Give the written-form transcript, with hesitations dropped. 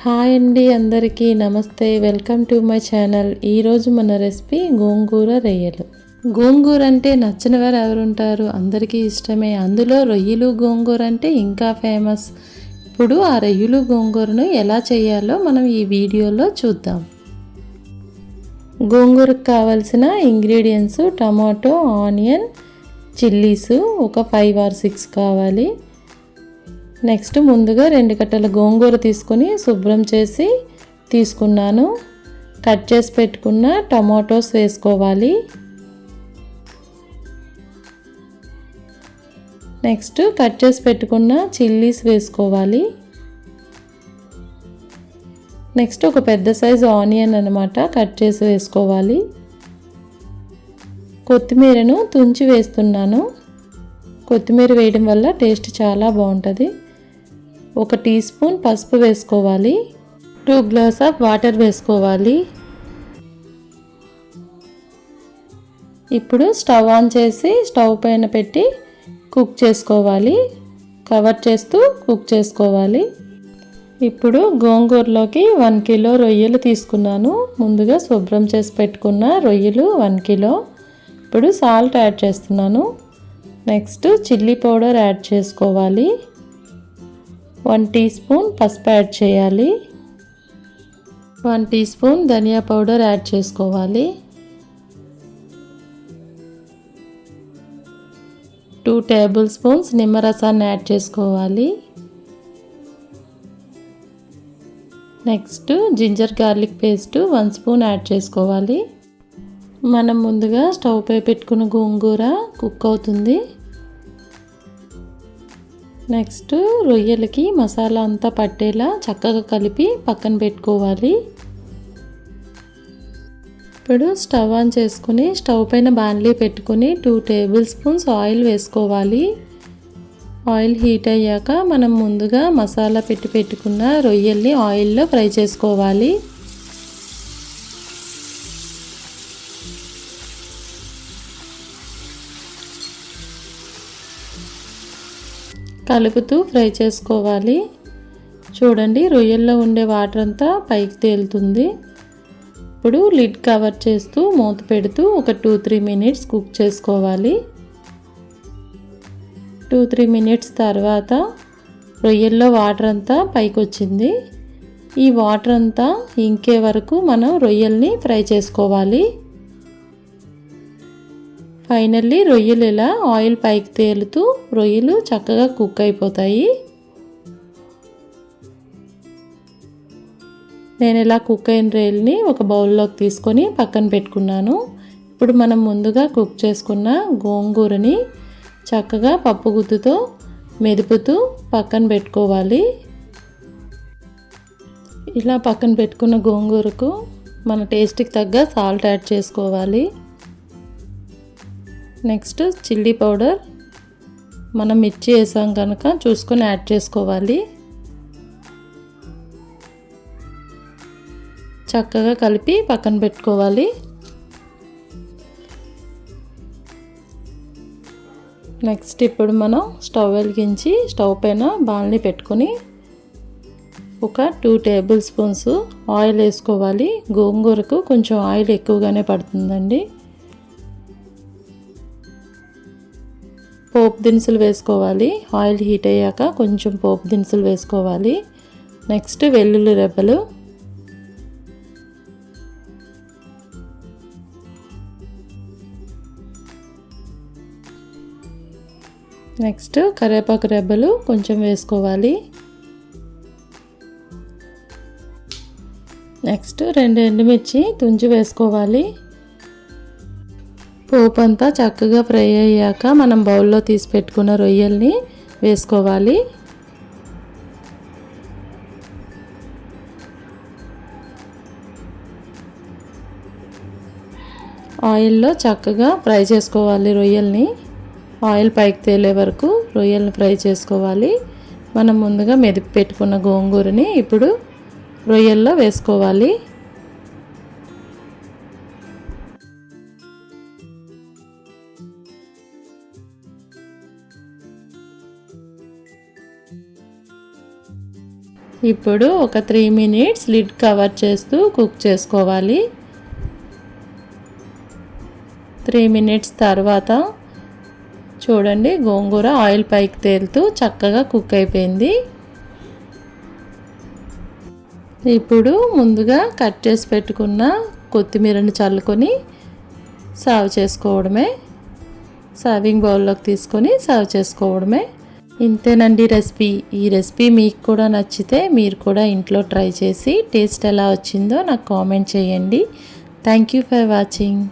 Hi అండి, అందరికీ నమస్తే. Welcome to my channel. ఈరోజు మన రెసిపీ గోంగూర రొయ్యలు. గోంగూర అంటే నచ్చని వారు ఎవరుంటారు? అందరికీ ఇష్టమే. అందులో రొయ్యలు గోంగూర అంటే ఇంకా ఫేమస్. ఇప్పుడు ఆ రొయ్యలు గోంగూరను ఎలా చేయాలో మనం ఈ వీడియోలో చూద్దాం. గోంగూరకు కావాల్సిన ఇంగ్రీడియంట్స్ టమాటో, ఆనియన్, చిల్లీస్ ఒక 5 or 6 కావాలి. నెక్స్ట్ ముందుగా 2 కట్టల గోంగూర తీసుకొని శుభ్రం చేసి తీసుకున్నాను. కట్ చేసి పెట్టుకున్న టమాటోస్ వేసుకోవాలి. నెక్స్ట్ కట్ చేసి పెట్టుకున్న చిల్లీస్ వేసుకోవాలి. నెక్స్ట్ ఒక పెద్ద సైజు ఆనియన్ అన్నమాట కట్ చేసి వేసుకోవాలి. కొత్తిమీరను తుంచి వేస్తున్నాను. కొత్తిమీర వేయడం వల్ల టేస్ట్ చాలా బాగుంటుంది. 1 టీ స్పూన్ పసుపు వేసుకోవాలి. 2 గ్లాస్ ఆఫ్ వాటర్ వేసుకోవాలి. ఇప్పుడు స్టవ్ ఆన్ చేసి స్టవ్ పైన పెట్టి కుక్ చేసుకోవాలి. కవర్ చేస్తూ కుక్ చేసుకోవాలి. ఇప్పుడు గోంగూరలోకి 1 కిలో రొయ్యలు తీసుకున్నాను. ముందుగా శుభ్రం చేసి పెట్టుకున్న రొయ్యలు 1 కిలో. ఇప్పుడు సాల్ట్ యాడ్ చేస్తున్నాను. నెక్స్ట్ చిల్లీ పౌడర్ యాడ్ చేసుకోవాలి. 1 టీ స్పూన్ పసుపు యాడ్ చేయాలి. 1 టీ స్పూన్ ధనియా పౌడర్ యాడ్ చేసుకోవాలి. 2 టేబుల్ స్పూన్స్ నిమ్మరసాన్ని యాడ్ చేసుకోవాలి. Next ginger garlic paste 1 spoon add చేసుకోవాలి. మనం ముందుగా స్టవ్ పై పెట్టుకున్న గోంగూర కుక్ అవుతుంది. నెక్స్ట్ రొయ్యలకి మసాలా అంతా పట్టేలా చక్కగా కలిపి పక్కన పెట్టుకోవాలి. ఇప్పుడు స్టవ్ ఆన్ చేసుకుని స్టవ్ పైన బాణలి పెట్టుకుని 2 టేబుల్ స్పూన్స్ ఆయిల్ వేసుకోవాలి. ఆయిల్ హీట్ అయ్యాక మనం ముందుగా మసాలా పెట్టుకున్న రొయ్యల్ని ఆయిల్లో ఫ్రై చేసుకోవాలి. కలుపుతూ ఫ్రై చేసుకోవాలి. చూడండి, రొయ్యల్లో ఉండే వాటర్ అంతా పైకి తేలుతుంది. ఇప్పుడు లిడ్ కవర్ చేస్తూ మూత పెడుతూ ఒక 2-3 మినిట్స్ కుక్ చేసుకోవాలి. 2-3 మినిట్స్ తర్వాత రొయ్యల్లో వాటర్ అంతా పైకి వచ్చింది. ఈ వాటర్ అంతా ఇంకే వరకు మనం రొయ్యల్ని ఫ్రై చేసుకోవాలి. ఫైనల్లీ రొయ్యలు ఇలా ఆయిల్ పైకి తేలుతూ రొయ్యలు చక్కగా కుక్ అయిపోతాయి. నేను ఇలా కుక్ అయిన రొయ్యల్ని ఒక బౌల్లోకి తీసుకొని పక్కన పెట్టుకున్నాను. ఇప్పుడు మనం ముందుగా కుక్ చేసుకున్న గోంగూరని చక్కగా పప్పు గుత్తుతో మెదుపుతూ పక్కన పెట్టుకోవాలి. ఇలా పక్కన పెట్టుకున్న గోంగూరకు మన టేస్ట్కి తగ్గ సాల్ట్ యాడ్ చేసుకోవాలి. నెక్స్ట్ చిల్లీ పౌడర్ మనం మిర్చి వేసాం కనుక చూసుకొని యాడ్ చేసుకోవాలి. చక్కగా కలిపి పక్కన పెట్టుకోవాలి. నెక్స్ట్ ఇప్పుడు మనం స్టవ్ వెలిగించి స్టవ్ పైన బాణలి పెట్టుకొని ఒక 2 టేబుల్ స్పూన్స్ ఆయిల్ వేసుకోవాలి. గోంగూరకు కొంచెం ఆయిల్ ఎక్కువగానే పడుతుందండి. పోపు దినుసులు వేసుకోవాలి. ఆయిల్ హీట్ అయ్యాక కొంచెం పోపు దినుసులు వేసుకోవాలి. నెక్స్ట్ వెల్లుల్లి రెబ్బలు, నెక్స్ట్ కరివేపాకు రెబ్బలు కొంచెం వేసుకోవాలి. నెక్స్ట్ 2 ఎండుమిర్చి తుంచి వేసుకోవాలి. పోపు అంతా చక్కగా ఫ్రై అయ్యాక మనం బౌల్లో తీసి పెట్టుకున్న రొయ్యల్ని వేసుకోవాలి. ఆయిల్లో చక్కగా ఫ్రై చేసుకోవాలి రొయ్యల్ని. ఆయిల్ పైకి తేలే వరకు రొయ్యల్ని ఫ్రై చేసుకోవాలి. మనం ముందుగా మెదిపి పెట్టుకున్న గోంగూరని ఇప్పుడు రొయ్యల్లో వేసుకోవాలి. ఇప్పుడు ఒక 3 మినిట్స్ లిడ్ కవర్ చేస్తూ కుక్ చేసుకోవాలి. 3 మినిట్స్ తర్వాత చూడండి గోంగూర ఆయిల్ పైకి తేలుతూ చక్కగా కుక్ అయిపోయింది. ఇప్పుడు ముందుగా కట్ చేసి పెట్టుకున్న కొత్తిమీరని చల్లుకొని సర్వ్ చేసుకోవడమే. సర్వింగ్ బౌల్లోకి తీసుకొని సర్వ్ చేసుకోవడమే. ఇంతేనండి రెసిపీ. ఈ రెసిపీ మీకు కూడా నచ్చితే మీరు కూడా ఇంట్లో ట్రై చేసి టేస్ట్ ఎలా వచ్చిందో నాకు కామెంట్ చేయండి. Thank you for watching.